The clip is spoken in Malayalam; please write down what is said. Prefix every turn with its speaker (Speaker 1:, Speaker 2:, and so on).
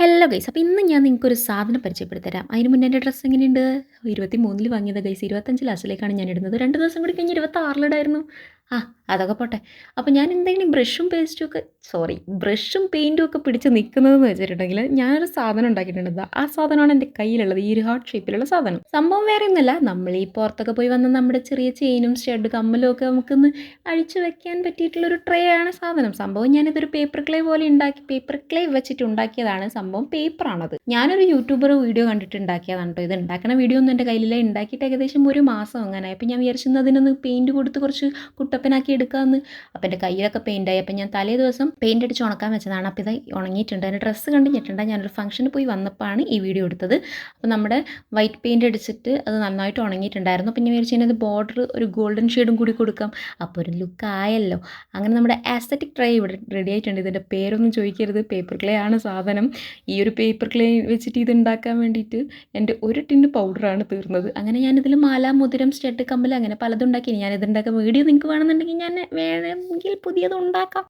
Speaker 1: Hello guys. അപ്പോൾ ഇന്ന് ഞാൻ നിങ്ങൾക്കൊരു സാധനം പരിചയപ്പെടുത്തി തരാം. അതിന് മുന്നേ എൻ്റെ ഡ്രസ്സ് എങ്ങനെയുണ്ട്? 23-ൽ വാങ്ങിയത് ഗൈസ്. 25 ലാസ്റ്റിലേക്കാണ് ഞാൻ ഇടുന്നത്. 2 ദിവസം കൂടി കഴിഞ്ഞ് 26-ലിടായിരുന്നു. ആ അതൊക്കെ പോട്ടെ. അപ്പോൾ ഞാൻ എന്തെങ്കിലും ബ്രഷും പെയിൻറ്റും ഒക്കെ പിടിച്ച് നിൽക്കുന്നതെന്ന് വെച്ചിട്ടുണ്ടെങ്കിൽ ഞാനൊരു സാധനം ഉണ്ടാക്കിയിട്ടുണ്ട്. ദാ ആ സാധനമാണ് എൻ്റെ കയ്യിലുള്ളത്. ഈ ഒരു ഹാർട്ട് ഷേപ്പിലുള്ള സാധനം. സംഭവം വേറെ ഒന്നുമല്ല. നമ്മൾ ഈ പുറത്തൊക്കെ പോയി വന്ന നമ്മുടെ ചെറിയ ചെയിനും സ്റ്റഡ് കമ്മലും ഒക്കെ നമുക്കൊന്ന് അഴിച്ചു വെക്കാൻ പറ്റിയിട്ടുള്ളൊരു ട്രേ ആണ് സാധനം. സംഭവം ഞാനിതൊരു പേപ്പർ ക്ലേ പോലെ പേപ്പർ ക്ലേ വെച്ചിട്ട് ഉണ്ടാക്കിയതാണ്. സംഭവം പേപ്പറാണത്. ഞാനൊരു യൂട്യൂബർ വീഡിയോ കണ്ടിട്ട് ഉണ്ടാക്കിയതാണ് കേട്ടോ. ഇത് ഉണ്ടാക്കുന്ന വീഡിയോ ഒന്നും എൻ്റെ കയ്യിലില്ല. ഉണ്ടാക്കിയിട്ട് ഏകദേശം ഒരു മാസം അങ്ങനെ. അപ്പോൾ ഞാൻ വിചാരിച്ചത് അതിനൊന്ന് പെയിൻറ്റ് കൊടുത്ത് കുറച്ച് കുട്ടപ്പനാക്കി എടുക്കാമെന്ന്. അപ്പോൾ എൻ്റെ കയ്യിലൊക്കെ പെയിൻ്റായി. അപ്പോൾ ഞാൻ തലേ ദിവസം പെയിൻ്റ് അടിച്ച് ഉണക്കാൻ വെച്ചതാണ്. അപ്പോൾ ഇത് ഉണങ്ങിയിട്ടുണ്ട്. എൻ്റെ ഡ്രസ്സ് കണ്ടിട്ടുണ്ട്. ഞാനൊരു ഫംഗ്ഷന് പോയി വന്നപ്പോഴാണ് ഈ വീഡിയോ എടുത്തത്. അപ്പോൾ നമ്മുടെ വൈറ്റ് പെയിൻ്റ് അടിച്ചിട്ട് അത് നന്നായിട്ട് ഉണങ്ങിയിട്ടുണ്ടായിരുന്നു. അപ്പോൾ ഞാൻ വിചാരിച്ചു അതിനകത്ത് ബോർഡർ ഒരു ഗോൾഡൻ ഷെയ്ഡും കൂടി കൊടുക്കാം. അപ്പോൾ ഒരു ലുക്ക് ആയല്ലോ. അങ്ങനെ നമ്മുടെ ആസ്തറ്റിക് ട്രേ ഇവിടെ റെഡി ആയിട്ടുണ്ട്. ഇതിൻ്റെ പേരൊന്നും ചോദിക്കരുത്. പേപ്പർ ക്ലേ ആണ് സാധനം. ഈ ഒരു പേപ്പർ ക്ലേ വെച്ചിട്ട് ഇത് ഉണ്ടാക്കാൻ വേണ്ടിയിട്ട് എൻ്റെ ഒരു ടിന്ന് പൗഡറാണ് തീർന്നത്. അങ്ങനെ ഞാനിതിൽ മാല, മോതിരം, സ്റ്റഡ്, കമ്മൽ അങ്ങനെ പലതും ഉണ്ടാക്കി. ഞാനിതുണ്ടാക്കാൻ വീഡിയോ നിങ്ങൾക്ക് വേണമെന്നുണ്ടെങ്കിൽ ഞാൻ വേണമെങ്കിൽ പുതിയത് ഉണ്ടാക്കാം.